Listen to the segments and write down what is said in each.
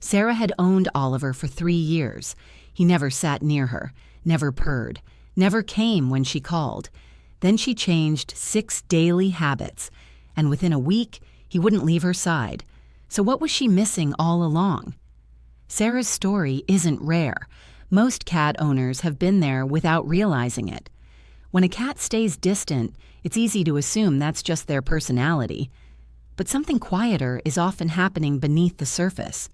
Sarah had owned Oliver for 3 years. He never sat near her, never purred, never came when she called. Then she changed 6 daily habits, and within a week, he wouldn't leave her side. So what was she missing all along? Sarah's story isn't rare. Most cat owners have been there without realizing it. When a cat stays distant, it's easy to assume that's just their personality. But something quieter is often happening beneath the surface.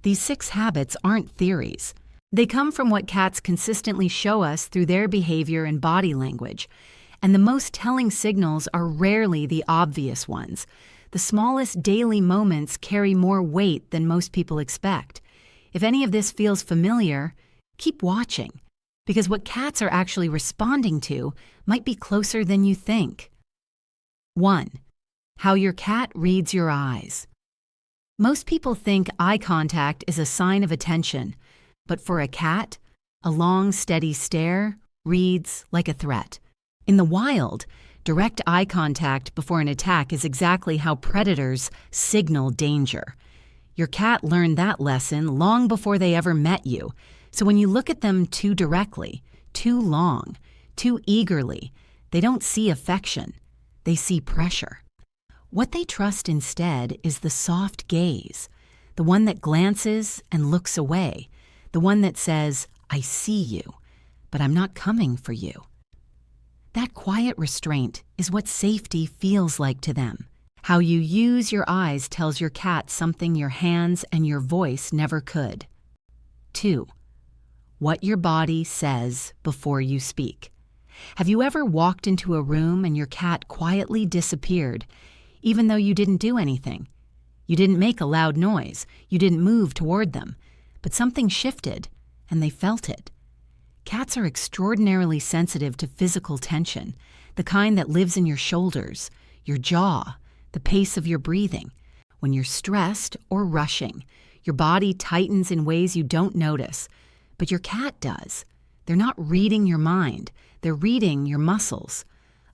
These 6 habits aren't theories. They come from what cats consistently show us through their behavior and body language. And the most telling signals are rarely the obvious ones. The smallest daily moments carry more weight than most people expect. If any of this feels familiar, keep watching, because what cats are actually responding to might be closer than you think. 1. How your cat reads your eyes. Most people think eye contact is a sign of attention, but for a cat, a long, steady stare reads like a threat. In the wild, direct eye contact before an attack is exactly how predators signal danger. Your cat learned that lesson long before they ever met you, so when you look at them too directly, too long, too eagerly, they don't see affection, they see pressure. What they trust instead is the soft gaze, the one that glances and looks away, the one that says, "I see you, but I'm not coming for you." That quiet restraint is what safety feels like to them. How you use your eyes tells your cat something your hands and your voice never could. 2. What your body says before you speak. Have you ever walked into a room and your cat quietly disappeared, even though you didn't do anything? You didn't make a loud noise, you didn't move toward them, but something shifted, and they felt it. Cats are extraordinarily sensitive to physical tension, the kind that lives in your shoulders, your jaw, the pace of your breathing. When you're stressed or rushing, your body tightens in ways you don't notice, but your cat does. They're not reading your mind, they're reading your muscles.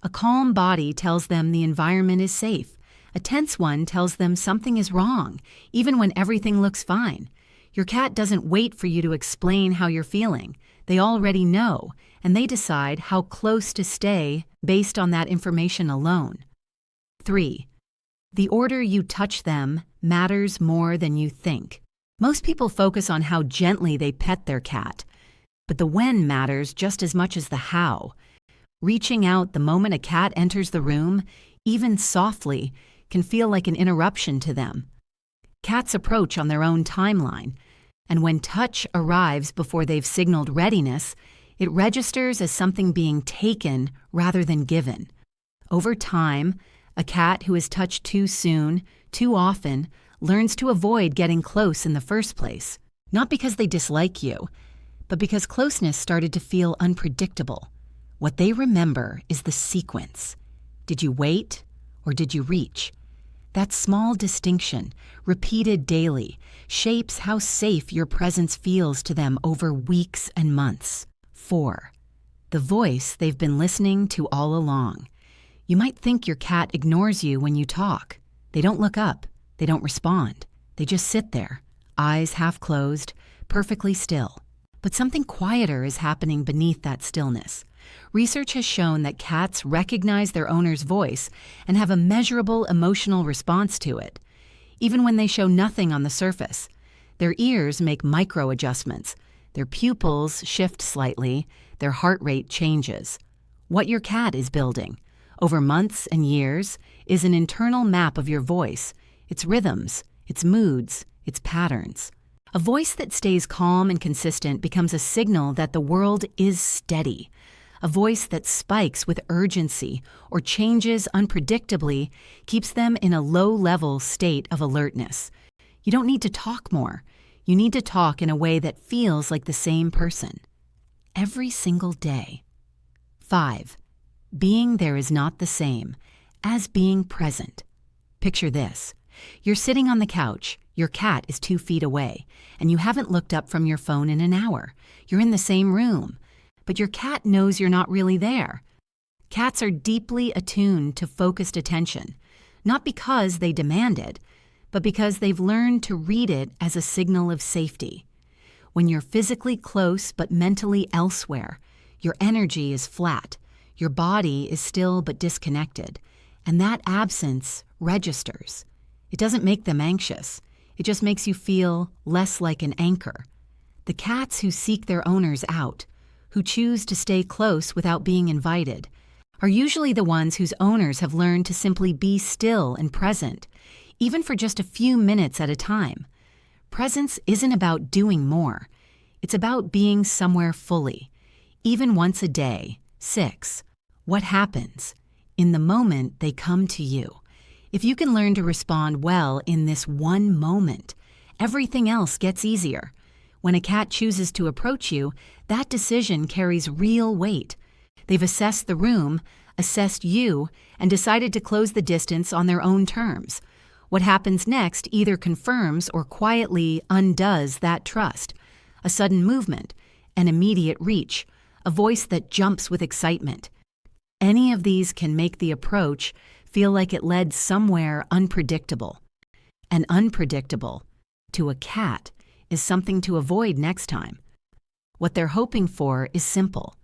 A calm body tells them the environment is safe. A tense one tells them something is wrong, even when everything looks fine. Your cat doesn't wait for you to explain how you're feeling. They already know, and they decide how close to stay based on that information alone. 3. The order you touch them matters more than you think. Most people focus on how gently they pet their cat, but the when matters just as much as the how. Reaching out the moment a cat enters the room, even softly, can feel like an interruption to them. Cats approach on their own timeline, and when touch arrives before they've signaled readiness, it registers as something being taken rather than given. Over time, a cat who is touched too soon, too often, learns to avoid getting close in the first place. Not because they dislike you, but because closeness started to feel unpredictable. What they remember is the sequence. Did you wait or did you reach? That small distinction, repeated daily, shapes how safe your presence feels to them over weeks and months. 4. The voice they've been listening to all along. You might think your cat ignores you when you talk. They don't look up. They don't respond. They just sit there, eyes half closed, perfectly still. But something quieter is happening beneath that stillness. Research has shown that cats recognize their owner's voice and have a measurable emotional response to it. Even when they show nothing on the surface, their ears make micro-adjustments, their pupils shift slightly, their heart rate changes. What your cat is building, over months and years, is an internal map of your voice, its rhythms, its moods, its patterns. A voice that stays calm and consistent becomes a signal that the world is steady. A voice that spikes with urgency or changes unpredictably keeps them in a low-level state of alertness. You don't need to talk more. You need to talk in a way that feels like the same person. Every single day. 5. Being there is not the same as being present. Picture this. You're sitting on the couch, your cat is 2 feet away, and you haven't looked up from your phone in an hour. You're in the same room, but your cat knows you're not really there. Cats are deeply attuned to focused attention, not because they demand it, but because they've learned to read it as a signal of safety. When you're physically close but mentally elsewhere, your energy is flat, your body is still but disconnected, and that absence registers. It doesn't make them anxious. It just makes you feel less like an anchor. The cats who seek their owners out, who choose to stay close without being invited, are usually the ones whose owners have learned to simply be still and present, even for just a few minutes at a time. Presence isn't about doing more. It's about being somewhere fully, even once a day. 6. What happens? In the moment they come to you. If you can learn to respond well in this one moment, everything else gets easier. When a cat chooses to approach you, that decision carries real weight. They've assessed the room, assessed you, and decided to close the distance on their own terms. What happens next either confirms or quietly undoes that trust. A sudden movement, an immediate reach, a voice that jumps with excitement. Any of these can make the approach feel like it led somewhere unpredictable. And unpredictable, to a cat, is something to avoid next time. What they're hoping for is simple: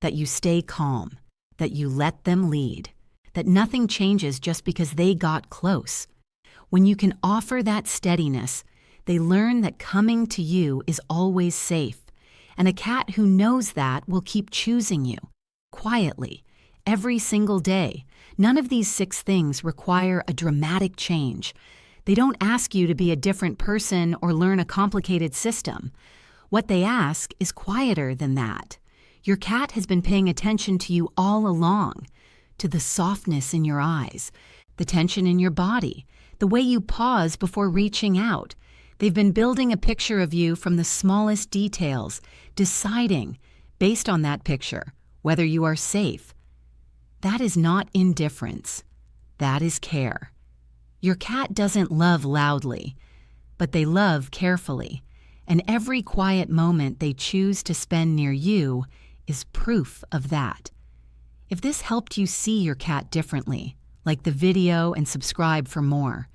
that you stay calm, that you let them lead, that nothing changes just because they got close. When you can offer that steadiness, they learn that coming to you is always safe, and a cat who knows that will keep choosing you, quietly, every single day. None of these 6 things require a dramatic change. They don't ask you to be a different person or learn a complicated system. What they ask is quieter than that. Your cat has been paying attention to you all along, to the softness in your eyes, the tension in your body, the way you pause before reaching out. They've been building a picture of you from the smallest details, deciding, based on that picture, whether you are safe. That is not indifference. That is care. Your cat doesn't love loudly, but they love carefully, and every quiet moment they choose to spend near you is proof of that. If this helped you see your cat differently, like the video and subscribe for more.